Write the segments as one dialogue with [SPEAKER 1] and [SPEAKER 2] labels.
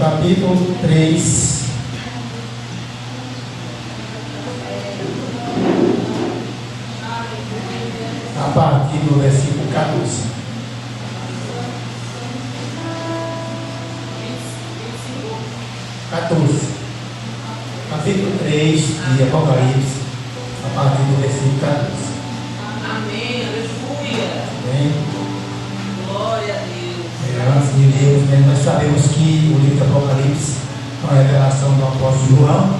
[SPEAKER 1] capítulo 3, a partir do versículo 14. Capítulo 3 de Apocalipse, a partir do versículo 14.
[SPEAKER 2] Amém, aleluia.
[SPEAKER 1] Amém.
[SPEAKER 2] Glória a Deus.
[SPEAKER 1] Antes de Deus, né, nós sabemos que o livro de Apocalipse é uma revelação do apóstolo João,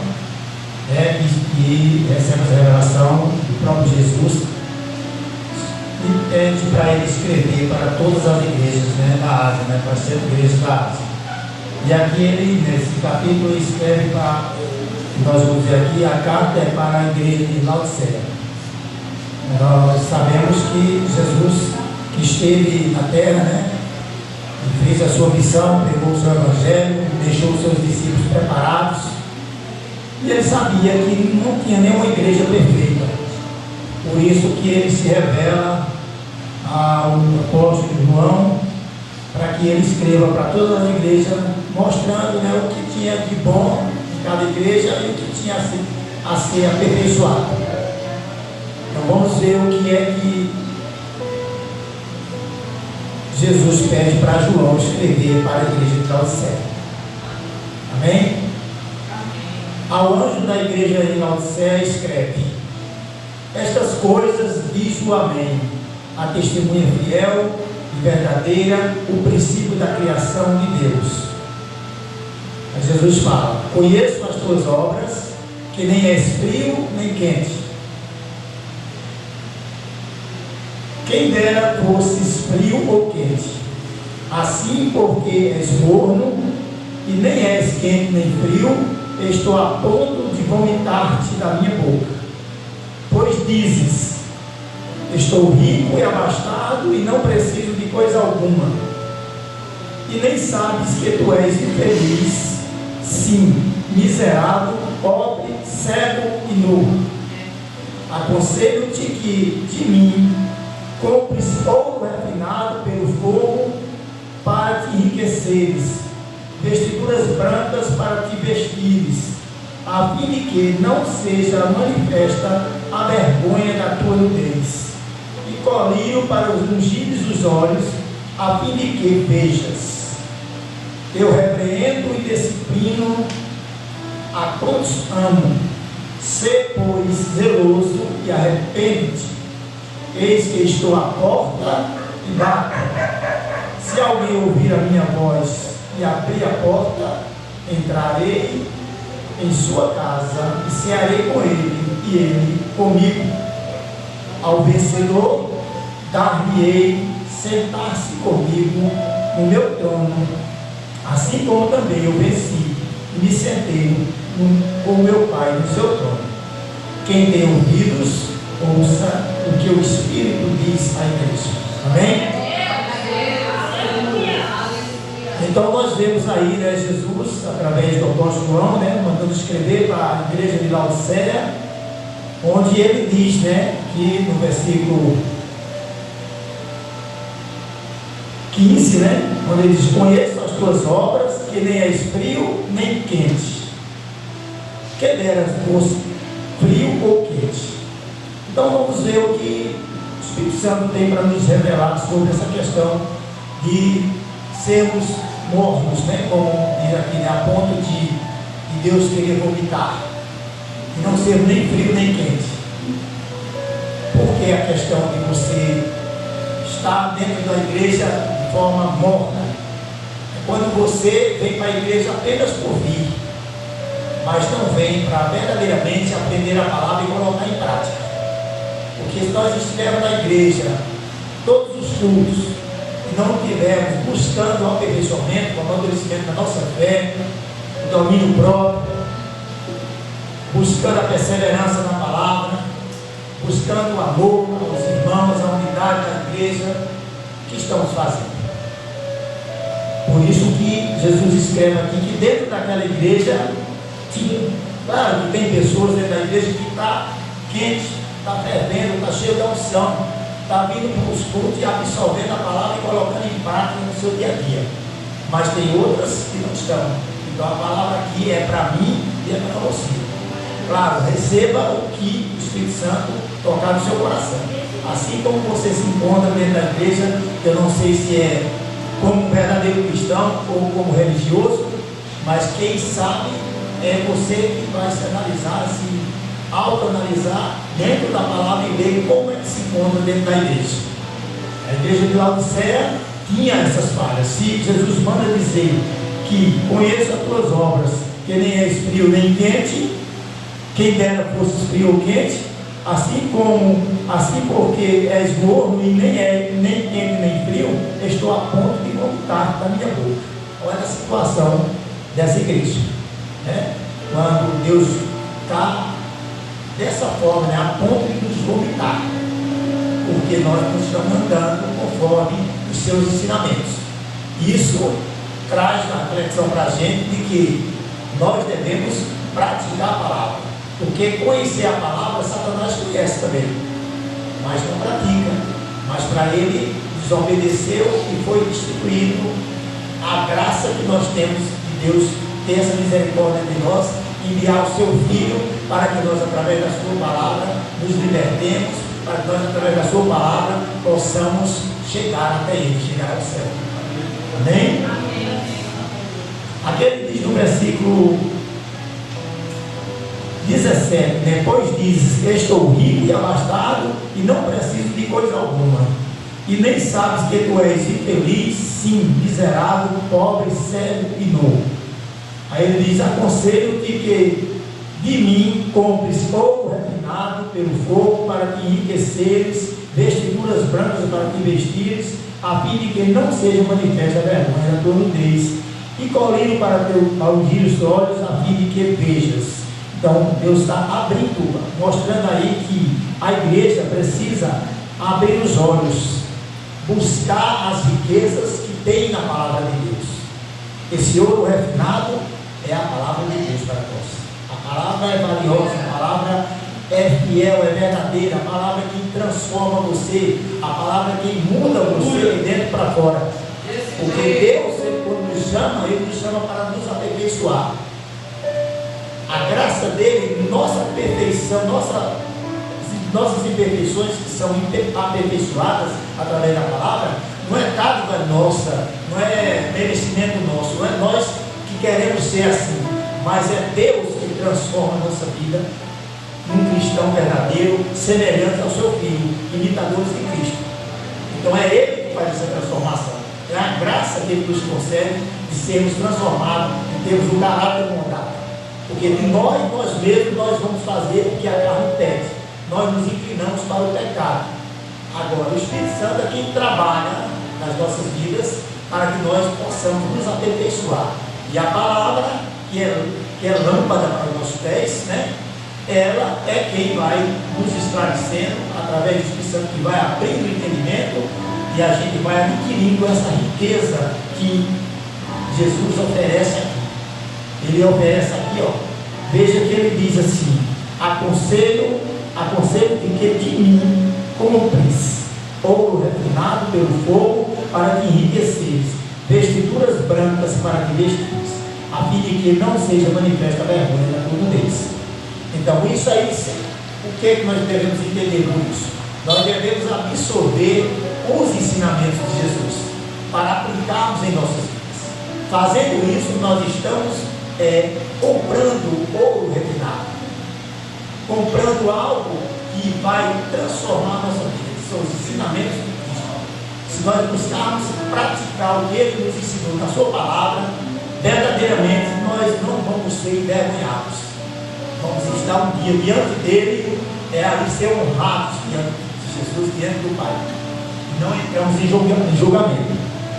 [SPEAKER 1] né, que recebe essa revelação do próprio Jesus e pede para ele escrever para todas as igrejas, né, da Ásia, né, para as 7 igrejas da Ásia. E aqui ele, nesse capítulo, escreve para, nós vamos dizer aqui, a carta é para a igreja de Laodiceia. Nós sabemos que Jesus, que esteve na terra, né, fez a sua missão, pregou o seu evangelho, deixou os seus discípulos preparados, e ele sabia que não tinha nenhuma igreja perfeita. Por isso que ele se revela ao apóstolo João, para que ele escreva para todas as igrejas, mostrando, né, o que tinha de bom em cada igreja e o que tinha a ser aperfeiçoado. Então vamos ver o que é que Jesus pede para João escrever para a igreja de Laodiceia. Amém? Ao anjo da igreja de Laodiceia escreve: estas coisas diz o Amém, a testemunha fiel e verdadeira, o princípio da criação de Deus. Mas Jesus fala: conheço as tuas obras, que nem és frio nem quente. Quem dera fosses frio ou quente. Assim, porque és morno e nem és quente nem frio, estou a ponto de vomitar-te da minha boca. Pois dizes: estou rico e abastado e não preciso de coisa alguma. E nem sabes que tu és infeliz, sim, miserável, pobre, cego e nu. Aconselho-te que de mim compres ouro refinado pelo fogo para te enriqueceres, vestiduras brancas para te vestires, a fim de que não seja manifesta a vergonha da tua nudez, e colírio para os ungidos dos olhos, a fim de que vejas. Eu repreendo e disciplino a quantos amo. Sê, pois, zeloso e arrepende-te. Eis que estou à porta e bato. Se alguém ouvir a minha voz e abrir a porta, entrarei em sua casa e cearei com ele e ele comigo. Ao vencedor dar-me-ei sentar-se comigo no meu trono, assim como também eu venci e me sentei com meu Pai no seu trono. Quem tem ouvidos, ouça o que o Espírito diz à igreja. Amém? Então nós vemos aí, né, Jesus, através do apóstolo João, né, mandando escrever para a igreja de Laodiceia, onde ele diz, né, que no versículo 15, né, onde ele diz: conheço as tuas obras, que nem és frio nem quente. Que dera fosse frio ou quente. Então vamos ver o que o Espírito Santo tem para nos revelar sobre essa questão de sermos mornos, né, como diz aqui, né, a ponto de Deus querer vomitar, e não ser nem frio nem quente. Porque a questão de você estar dentro da igreja de forma morna é quando você vem para a igreja apenas por vir, mas não vem para verdadeiramente aprender a palavra e colocar em prática. Porque se nós estivermos na igreja todos os cultos e não estivermos buscando o aperfeiçoamento, o amadurecimento da nossa fé, o domínio próprio, buscando a perseverança na palavra, buscando o amor aos irmãos, a unidade da igreja, o que estamos fazendo? Por isso que Jesus escreve aqui que dentro daquela igreja tinha, claro que tem pessoas dentro da igreja que está quente, está fervendo, está cheio de unção, está vindo para os cultos e absorvendo a palavra e colocando em prática no seu dia a dia. Mas tem outras que não estão. Então a palavra aqui é para mim e é para você. Claro, receba o que o Espírito Santo tocar no seu coração. Assim como você se encontra dentro da igreja, eu não sei se é como um verdadeiro cristão ou como religioso, mas quem sabe é você que vai se analisar, se autoanalisar dentro da palavra e ver como é que se encontra dentro da igreja. A igreja de Laodiceia tinha essas falhas. Se Jesus manda dizer que conheço as tuas obras, que nem és frio nem quente, quem dera fosse frio ou quente, assim porque és morno e nem quente nem frio, estou a ponto de vomitar da minha boca. Olha a situação dessa igreja, né? Quando Deus está dessa forma, né? A ponto de nos vomitar, porque nós não estamos andando conforme os seus ensinamentos. Isso traz a reflexão para a gente de que nós devemos praticar a palavra. Porque conhecer a palavra, Satanás conhece também, mas não pratica. Mas para ele desobedeceu e foi destituído a graça que nós temos de Deus ter essa misericórdia de nós, enviar o seu Filho para que nós, através da sua palavra, nos libertemos, para que nós, através da sua palavra, possamos chegar até ele, chegar ao céu. Amém? Aqui ele diz no versículo 17, depois diz: estou rico e abastado e não preciso de coisa alguma, e nem sabes que tu és infeliz, sim, miserável, pobre, cego e nu. Aí ele diz: aconselho-te que de mim compres ouro refinado pelo fogo para te enriqueceres, vestiduras brancas para te vestires, a fim de que não seja manifesta a vergonha da tua nudez, e colírio para te ungir os olhos, a fim de que vejas. Então Deus está abrindo, mostrando aí que a igreja precisa abrir os olhos, buscar as riquezas que tem na palavra de Deus. Esse ouro refinado é a palavra de Deus para nós. A palavra é valiosa, a palavra é fiel, é verdadeira, a palavra que transforma você, a palavra que muda você de dentro para fora. Porque Deus, quando nos chama, Ele nos chama para nos aperfeiçoar. A graça dele, nossa perfeição, nossas imperfeições que são aperfeiçoadas através da palavra, não é dádiva nossa, não é merecimento nosso, não é nós que queremos ser assim, mas é Deus que transforma a nossa vida num cristão verdadeiro, semelhante ao seu Filho, imitadores de Cristo. Então é Ele que faz essa transformação. É a graça que Ele nos concede de sermos transformados, de termos um caráter mudado. Porque de nós mesmos, nós vamos fazer o que a carne pede. Nós nos inclinamos para o pecado. Agora, o Espírito Santo é quem trabalha nas nossas vidas para que nós possamos nos aperfeiçoar. E a palavra, que é lâmpada para os nossos pés, né? Ela é quem vai nos esclarecendo através do Espírito Santo, que vai abrindo o entendimento e a gente vai adquirindo essa riqueza que Jesus oferece aqui. Ele oferece aqui, ó. Veja que ele diz assim: aconselho de que de mim compres ouro refinado pelo fogo para te enriqueceres, vestiduras brancas para te vestires, a fim de que não seja manifesta a vergonha da tua nudez. Então, isso aí, o que nós devemos entender com isso? Nós devemos absorver os ensinamentos de Jesus para aplicarmos em nossas vidas. Fazendo isso, nós estamos comprando ouro refinado, comprando algo que vai transformar a nossa vida. São os ensinamentos de Cristo. Se nós buscarmos praticar o que Ele nos ensinou na sua palavra, verdadeiramente nós não vamos ser envergonhados. Vamos estar um dia diante dele, ali ser honrados diante de Jesus, diante do Pai. Não entramos em julgamento,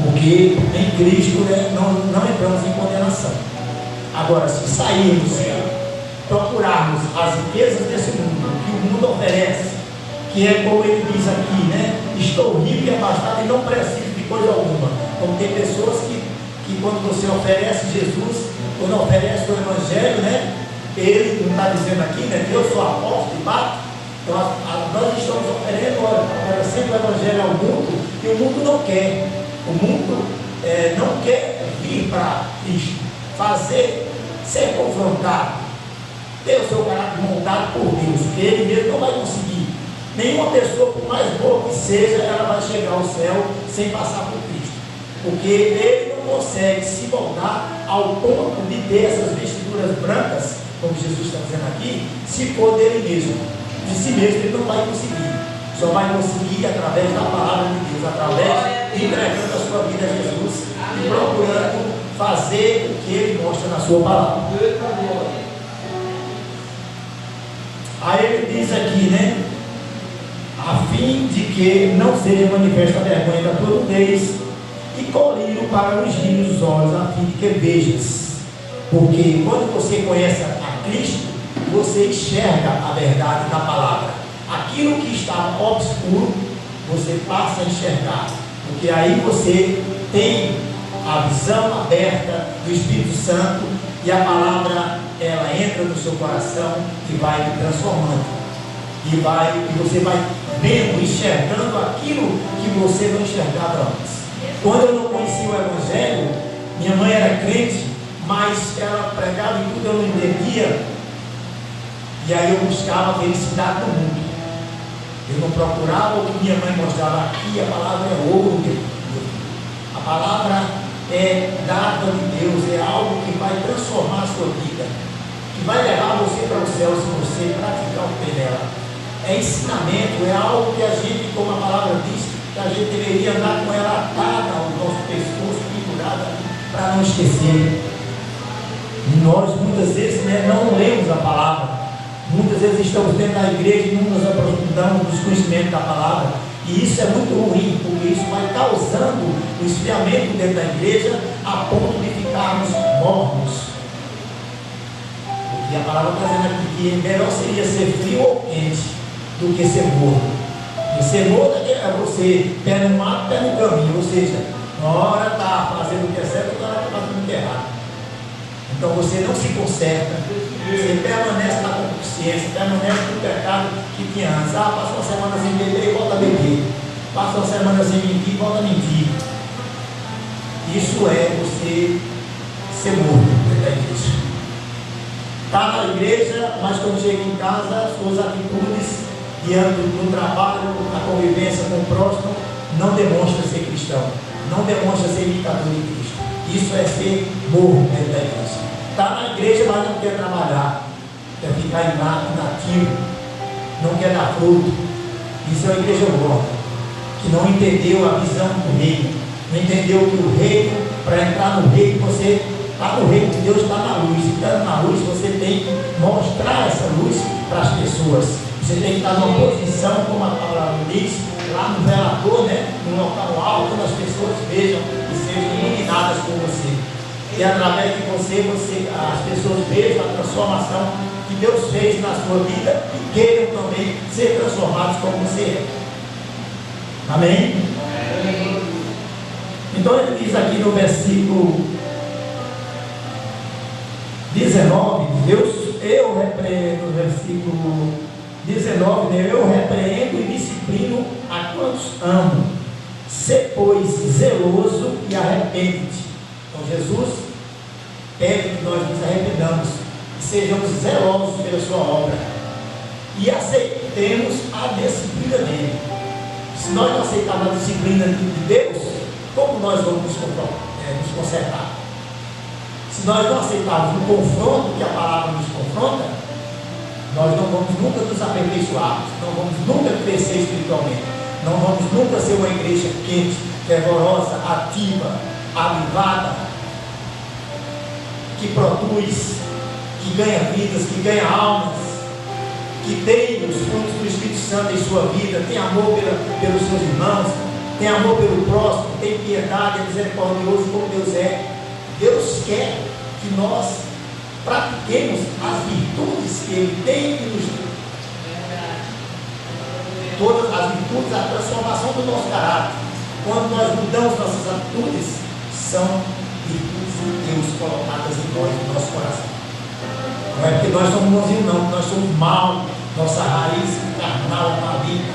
[SPEAKER 1] porque em Cristo não entramos em condenação. Agora, se sairmos e procurarmos as riquezas desse mundo, que o mundo oferece, que é como ele diz aqui, né? Estou rico e abastado e não preciso de coisa alguma. Como tem pessoas que quando você oferece Jesus, quando oferece o Evangelho, né? Ele não está dizendo aqui, né? Que eu sou apóstolo e bato. Então, nós estamos oferecendo o Evangelho ao mundo e o mundo não quer. O mundo não quer vir para Cristo. ser confrontado, ter o seu caráter montado por Deus, porque ele mesmo não vai conseguir. Nenhuma pessoa, por mais boa que seja, ela vai chegar ao céu sem passar por Cristo, porque ele não consegue se moldar ao ponto de ter essas vestiduras brancas, como Jesus está dizendo aqui, se for dele mesmo. De si mesmo ele não vai conseguir. Só vai conseguir através da palavra de Deus, através de entregando a sua vida a Jesus e procurando fazer o que ele mostra na sua palavra. Aí ele diz aqui, né? A fim de que não seja manifesta a vergonha da tua nudez, e colírio para ungir os olhos, a fim de que vejas. Porque quando você conhece a Cristo, você enxerga a verdade da palavra. Aquilo que estava obscuro, você passa a enxergar. Porque aí você tem a visão aberta do Espírito Santo, e a palavra, ela entra no seu coração e vai te transformando. E você vai vendo, enxergando aquilo que você não enxergava antes. Quando eu não conhecia o Evangelho, minha mãe era crente, mas ela pregava em tudo, eu não entendia. E aí eu buscava a felicidade do mundo. Eu não procurava o que minha mãe mostrava aqui. A palavra é ouro, meu Deus. A palavra é dada de Deus, é algo que vai transformar a sua vida, que vai levar você para o céu se você praticar o que tem nela. É ensinamento, é algo que a gente, como a palavra diz, que a gente deveria andar com ela atada ao nosso pescoço, pendurada, para não esquecer. E nós muitas vezes, né, não lemos a palavra. Muitas vezes estamos dentro da igreja e não nos aprofundamos nos conhecimentos da palavra. E isso é muito ruim, porque isso vai causando o esfriamento dentro da igreja, a ponto de ficarmos mornos. Porque a palavra está dizendo aqui que melhor seria ser frio ou quente do que ser morno. E ser morno é você pé no mato, pé no caminho, ou seja, uma hora está fazendo o que é certo, outra hora está fazendo o que é errado. Então você não se conserta, você permanece na consciência, permanece no pecado que tinha antes. Passa uma semana sem beber e volta a beber. Passa uma semana sem mentir e volta a mentir. Isso é você ser morto dentro da igreja. Está na igreja, mas quando chega em casa, suas atitudes diante do trabalho, na convivência com o próximo, não demonstra ser cristão, não demonstra ser imitador de Cristo. Isso é ser morto dentro da igreja. Está na igreja, mas não quer trabalhar, quer ficar inativo, não quer dar fruto. Isso é uma igreja morta, que não entendeu a visão do reino, não entendeu que o reino, para entrar no reino, você está no reino de Deus, está na luz. E estando na luz, você tem que mostrar essa luz para as pessoas. Você tem que estar numa posição, como a palavra diz, lá no velador, né? Num local alto, onde as pessoas vejam e sejam iluminadas por você. E através de você, as pessoas vejam a transformação que Deus fez na sua vida e queiram também ser transformados como você é. Amém? Então ele diz aqui no versículo 19, eu repreendo, no versículo 19, eu repreendo e disciplino a quantos amo. Sê, pois, zeloso e arrepende-te. Então Jesus pede que nós nos arrependamos e sejamos zelosos pela sua obra e aceitemos a disciplina dele. Se nós não aceitarmos a disciplina de Deus, como nós vamos nos consertar? Se nós não aceitarmos o confronto que a palavra nos confronta, nós não vamos nunca nos aperfeiçoar, não vamos nunca crescer espiritualmente, não vamos nunca ser uma igreja quente, fervorosa, ativa, avivada, que produz, que ganha vidas, que ganha almas, que tem os frutos do Espírito Santo em sua vida, tem amor pelos seus irmãos, tem amor pelo próximo, tem piedade, é misericordioso como Deus é. Deus quer que nós pratiquemos as virtudes que Ele tem que nos dar. Todas as virtudes, a transformação do nosso caráter. Quando nós mudamos nossas atitudes, são virtudes de Deus colocadas em nós, no nosso coração. Não é porque nós somos bonzinhos, não, nós somos maus, nossa raiz carnal, maligna.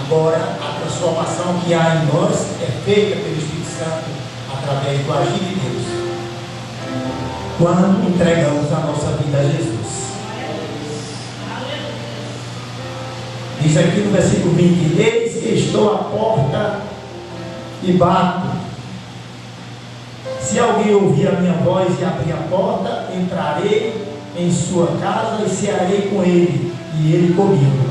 [SPEAKER 1] Agora, a transformação que há em nós é feita pelo Espírito Santo através do agir de Deus. quando entregamos a nossa vida a Jesus. Diz aqui no versículo 20: eis que estou à porta e bato. Se alguém ouvir a minha voz e abrir a porta, entrarei em sua casa e cearei com ele, e ele comigo.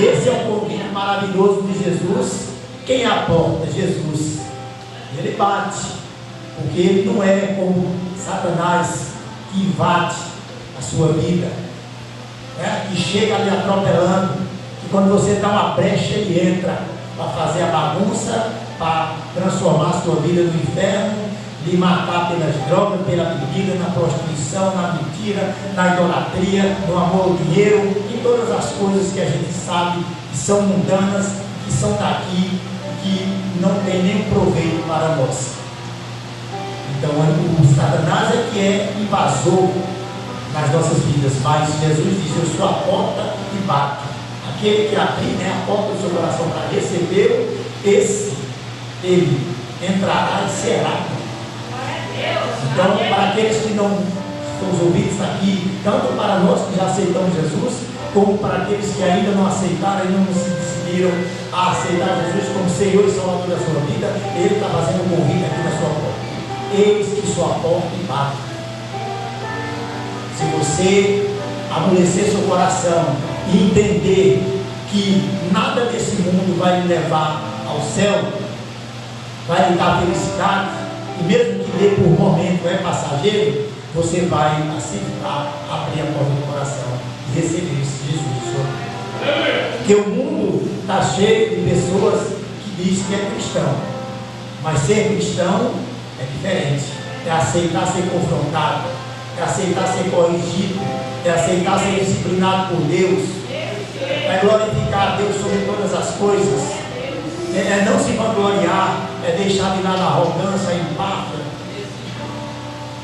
[SPEAKER 1] Esse é um convite maravilhoso de Jesus. Quem é a porta? Jesus. Ele bate, porque ele não é como Satanás, que invade a sua vida, que chega ali atropelando, que quando você dá uma brecha ele entra para fazer a bagunça, para transformar a sua vida no inferno, lhe matar pelas drogas, pela bebida, na prostituição, na mentira, na idolatria, no amor ao dinheiro, em todas as coisas que a gente sabe que são mundanas, que são daqui, que não tem nenhum proveito para nós. Então o Satanás é que é invasor nas nossas vidas, mas Jesus diz: eu sou a porta e bato. Aquele que abrir a porta do seu coração para recebê-lo, ele entrará e será. Então, para aqueles que não estão os ouvintes aqui, tanto para nós que já aceitamos Jesus, como para aqueles que ainda não aceitaram e não se decidiram a aceitar Jesus como Senhor e Salvador da sua vida, Ele está fazendo um convite aqui na sua porta. Eis que sua porta e bate. Se você amolecer seu coração e entender que nada desse mundo vai lhe levar ao céu, vai lhe dar felicidade, e mesmo que dê por momento é passageiro, você vai aceitar, abrir a porta do coração e receber esse Jesus. Porque o mundo está cheio de pessoas que dizem que é cristão, mas ser cristão é diferente. É aceitar ser confrontado, é aceitar ser corrigido, é aceitar ser disciplinado por Deus, é glorificar a Deus sobre todas as coisas, é não se vangloriar, é deixar de lado a arrogância, a empáfia,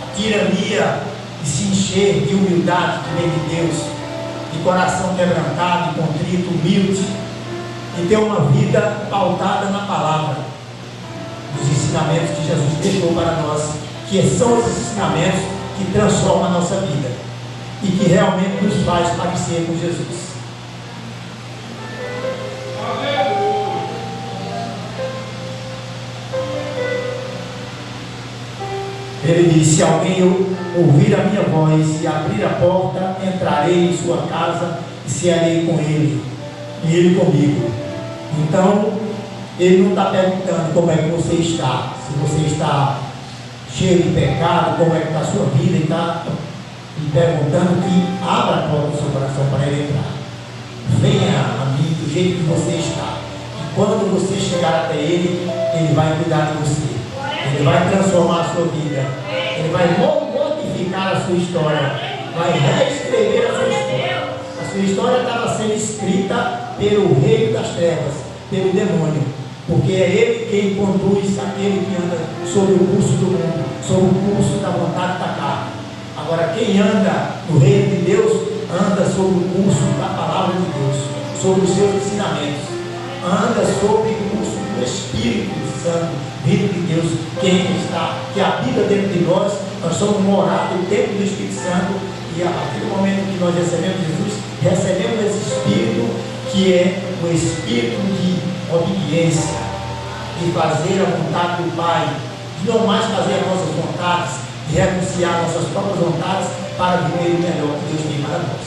[SPEAKER 1] a tirania, e se encher de humildade que vem de Deus, de coração quebrantado, contrito, humilde, e ter uma vida pautada na palavra, dos ensinamentos que Jesus deixou para nós, que são os ensinamentos que transformam a nossa vida e que realmente nos faz parecer com Jesus. Ele diz: se alguém ouvir a minha voz e abrir a porta, entrarei em sua casa e cearei com ele, e ele comigo. Então, ele não está perguntando como é que você está, se você está cheio de pecado, como é que está a sua vida, ele está lhe perguntando que abra a porta do seu coração para ele entrar. Venha a mim do jeito que você está, e quando você chegar até ele, ele vai cuidar de você. Ele vai transformar a sua vida. Ele vai modificar a sua história. Vai reescrever a sua história. A sua história estava sendo escrita pelo reino das trevas, pelo demônio. Porque é ele quem conduz aquele que anda sob o curso do mundo, sob o curso da vontade da carne. Agora, quem anda no reino de Deus, anda sob o curso da palavra de Deus, sob os seus ensinamentos. Anda sob o curso do Espírito Santo, vindo de Deus, que habita dentro de nós. Nós somos morada do templo do Espírito Santo, e a partir do momento que nós recebemos Jesus, recebemos esse Espírito, que é o Espírito de obediência, de fazer a vontade do Pai, de não mais fazer as nossas vontades, de renunciar nossas próprias vontades para viver o melhor que Deus tem para nós.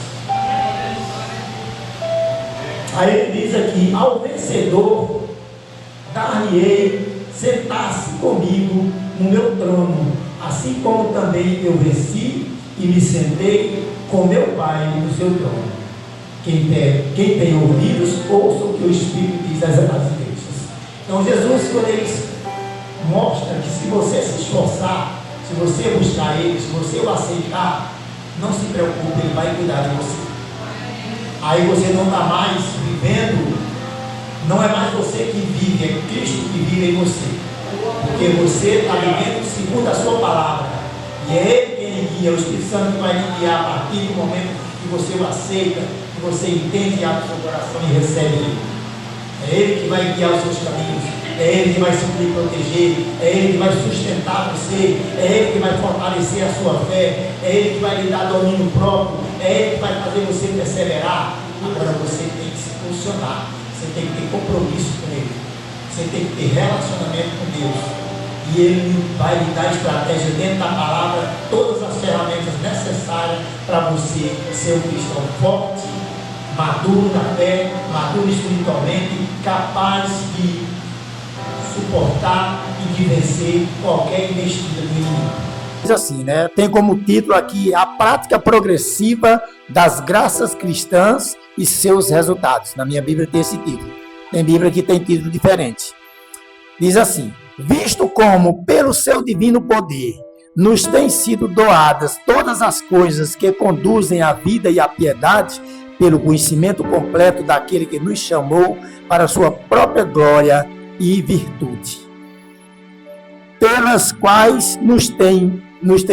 [SPEAKER 1] Aí ele diz aqui: ao vencedor dar-lhe-ei sentar-se comigo no meu trono, assim como também eu venci e me sentei com meu Pai no seu trono. Quem tem ouvidos, ouça o que o Espírito diz às igrejas. Então Jesus, quando ele mostra que se você se esforçar, se você buscar Ele, se você o aceitar, não se preocupe, Ele vai cuidar de você. Aí você não está mais vivendo, não é mais você que vive, é Cristo que vive em você. Porque você está vivendo segundo a sua palavra. E é Ele quem lhe guia, o Espírito Santo que vai lhe guiar a partir do momento que você o aceita, que você entende e abre o seu coração e recebe Ele. É Ele que vai guiar os seus caminhos. É Ele que vai suprir e proteger. É Ele que vai sustentar você. É Ele que vai fortalecer a sua fé. É Ele que vai lhe dar domínio próprio. É Ele que vai fazer você perseverar. Agora você tem que se posicionar. Você tem que ter compromisso com Ele. Você tem que ter relacionamento com Deus. E Ele vai lhe dar estratégia dentro da palavra, todas as ferramentas necessárias para você ser um cristão forte, maduro na fé, maduro espiritualmente, capaz de suportar e de vencer qualquer investida do inimigo.
[SPEAKER 3] Diz assim, né? Tem como título aqui a prática progressiva das graças cristãs e seus resultados. Na minha Bíblia tem esse título. Tem Bíblia que tem título diferente. Diz assim: visto como pelo seu divino poder nos têm sido doadas todas as coisas que conduzem à vida e à piedade, pelo conhecimento completo daquele que nos chamou para a sua própria glória e virtude, pelas quais nos têm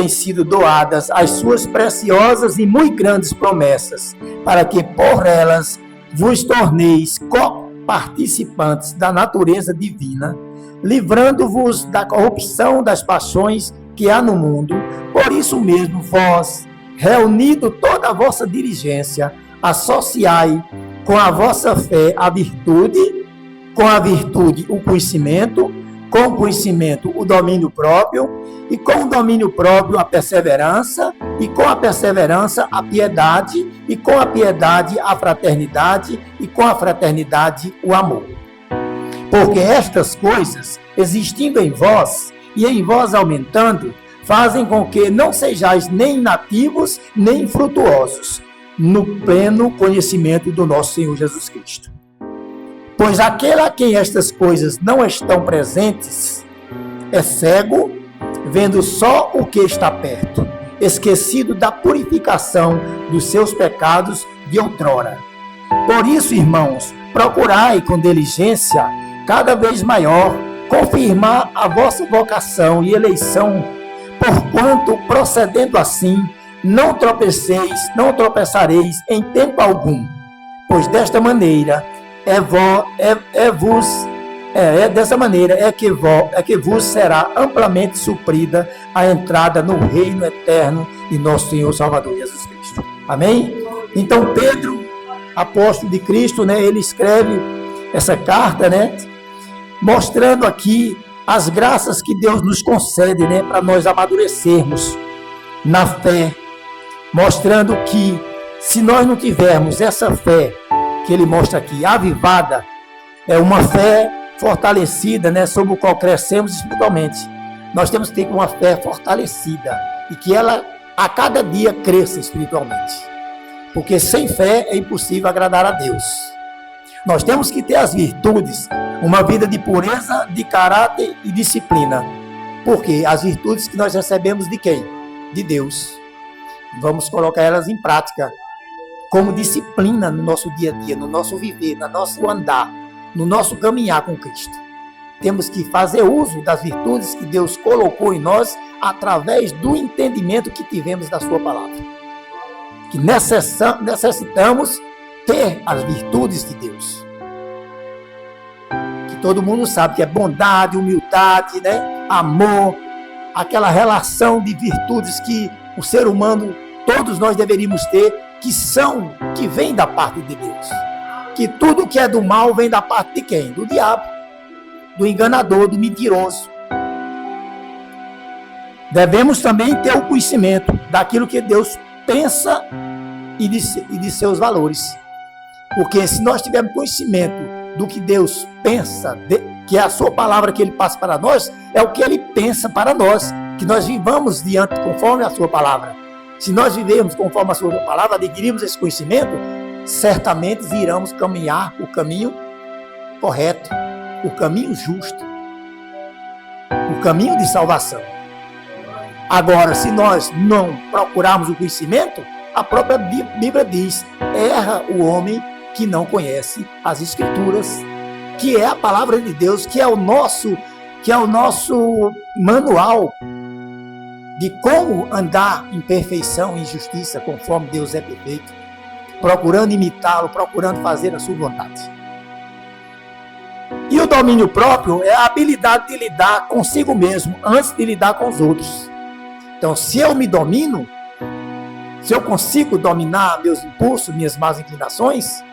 [SPEAKER 3] sido doadas as suas preciosas e muito grandes promessas, para que por elas vos torneis co-participantes da natureza divina, livrando-vos da corrupção das paixões que há no mundo. Por isso mesmo, vós, reunido toda a vossa diligência, associai com a vossa fé a virtude, com a virtude o conhecimento, com o conhecimento o domínio próprio, e com o domínio próprio a perseverança, e com a perseverança a piedade, e com a piedade a fraternidade, e com a fraternidade o amor. Porque estas coisas, existindo em vós, e em vós aumentando, fazem com que não sejais nem inativos, nem infrutuosos, no pleno conhecimento do nosso Senhor Jesus Cristo. Pois aquele a quem estas coisas não estão presentes é cego, vendo só o que está perto, esquecido da purificação dos seus pecados de outrora. Por isso, irmãos, procurai com diligência, cada vez maior, confirmar a vossa vocação e eleição, porquanto, procedendo assim, não tropeçareis em tempo algum, pois desta maneira que vos será amplamente suprida a entrada no reino eterno de nosso Senhor Salvador Jesus Cristo. Amém? Então Pedro, apóstolo de Cristo, né, ele escreve essa carta, né, mostrando aqui as graças que Deus nos concede, né, para nós amadurecermos na fé, mostrando que se nós não tivermos essa fé que ele mostra aqui, avivada, é uma fé fortalecida, né, sobre o qual crescemos espiritualmente. Nós temos que ter uma fé fortalecida e que ela a cada dia cresça espiritualmente, porque sem fé é impossível agradar a Deus. Nós temos que ter as virtudes, uma vida de pureza, de caráter e disciplina, porque as virtudes que nós recebemos de quem? De Deus. Vamos colocar elas em prática como disciplina no nosso dia a dia, no nosso viver, no nosso andar, no nosso caminhar com Cristo. Temos que fazer uso das virtudes que Deus colocou em nós através do entendimento que tivemos da sua palavra. Que necessitamos ter as virtudes de Deus. Que todo mundo sabe que é bondade, humildade, né? Amor, aquela relação de virtudes que o ser humano, todos nós deveríamos ter, que vem da parte de Deus. Que tudo que é do mal vem da parte de quem? Do diabo, do enganador, do mentiroso. Devemos também ter o conhecimento daquilo que Deus pensa e de seus valores. Porque se nós tivermos conhecimento do que Deus pensa, que é a sua palavra que Ele passa para nós, é o que Ele pensa para nós, que nós vivamos conforme a sua palavra. Se nós vivermos conforme a sua palavra, adquirirmos esse conhecimento, certamente iremos caminhar o caminho correto, o caminho justo, o caminho de salvação. Agora, se nós não procurarmos o conhecimento, a própria Bíblia diz: erra o homem que não conhece as Escrituras, que é a palavra de Deus, que é o nosso manual de como andar em perfeição e justiça, conforme Deus é perfeito, procurando imitá-lo, procurando fazer a sua vontade. domínio próprio é a habilidade de lidar consigo mesmo antes de lidar com os outros. Então, se eu me domino, se eu consigo dominar meus impulsos, minhas más inclinações,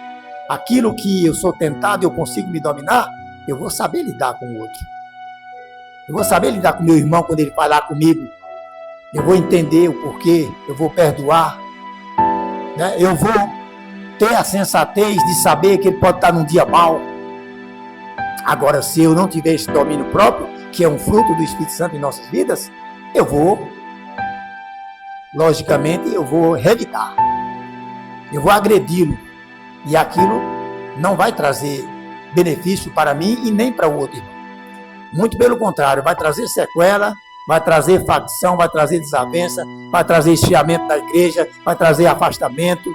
[SPEAKER 3] aquilo que eu sou tentado, eu consigo me dominar, eu vou saber lidar com o outro. Eu vou saber lidar com meu irmão quando ele falar comigo. Eu vou entender o porquê, eu vou perdoar. Né? Eu vou ter a sensatez de saber que ele pode estar num dia mau. Agora, se eu não tiver esse domínio próprio, que é um fruto do Espírito Santo em nossas vidas, eu vou, logicamente, eu vou revidar. Eu vou agredi-lo. E aquilo não vai trazer benefício para mim e nem para o outro irmão. Muito pelo contrário, vai trazer sequela, vai trazer facção, vai trazer desavença, vai trazer esfriamento da igreja, vai trazer afastamento.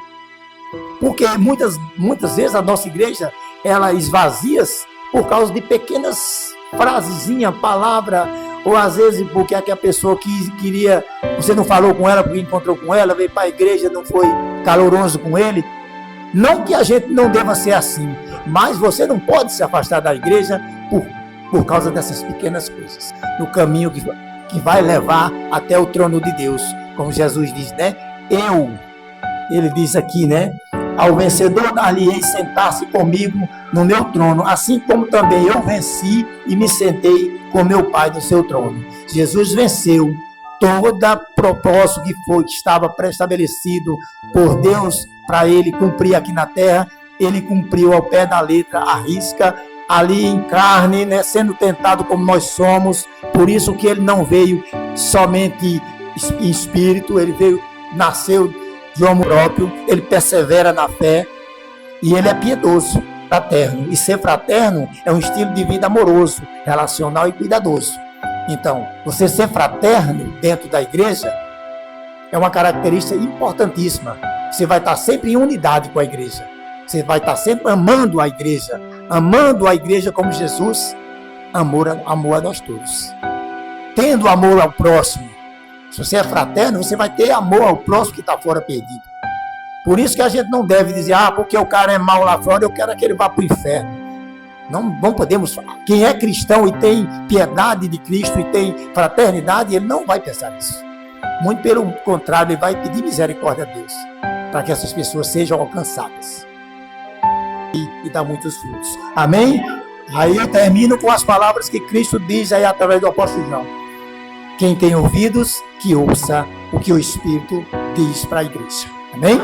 [SPEAKER 3] Porque muitas vezes a nossa igreja, ela esvazia-se por causa de pequenas frasezinhas, palavra, ou às vezes porque é que a pessoa queria, você não falou com ela porque encontrou com ela, veio para a igreja, não foi caloroso com ele. Não que a gente não deva ser assim, mas você não pode se afastar da igreja por causa dessas pequenas coisas. No caminho que vai levar até o trono de Deus. Como Jesus diz, né? Ele diz aqui, né? Ao vencedor dar-lhe-ei sentar-se comigo no meu trono, assim como também eu venci e me sentei com meu Pai no seu trono. Jesus venceu todo propósito que estava pré-estabelecido por Deus para ele cumprir aqui na terra. Ele cumpriu ao pé da letra, à risca, ali em carne, né, sendo tentado como nós somos. Por isso que ele não veio somente em espírito, ele nasceu de homem próprio, ele persevera na fé e ele é piedoso, fraterno. E ser fraterno é um estilo de vida amoroso, relacional e cuidadoso. Então, você ser fraterno dentro da igreja é uma característica importantíssima. Você vai estar sempre em unidade com a igreja. Você vai estar sempre amando a igreja como Jesus amou a nós todos. Tendo amor ao próximo. Se você é fraterno, você vai ter amor ao próximo que está fora perdido. Por isso que a gente não deve dizer, porque o cara é mau lá fora, eu quero que ele vá para o inferno. Não podemos falar. Quem é cristão e tem piedade de Cristo e tem fraternidade, ele não vai pensar nisso. Muito pelo contrário, ele vai pedir misericórdia a Deus, para que essas pessoas sejam alcançadas. E dar muitos frutos. Amém? Aí eu termino com as palavras que Cristo diz aí através do apóstolo João. Quem tem ouvidos, que ouça o que o Espírito diz para a igreja. Amém?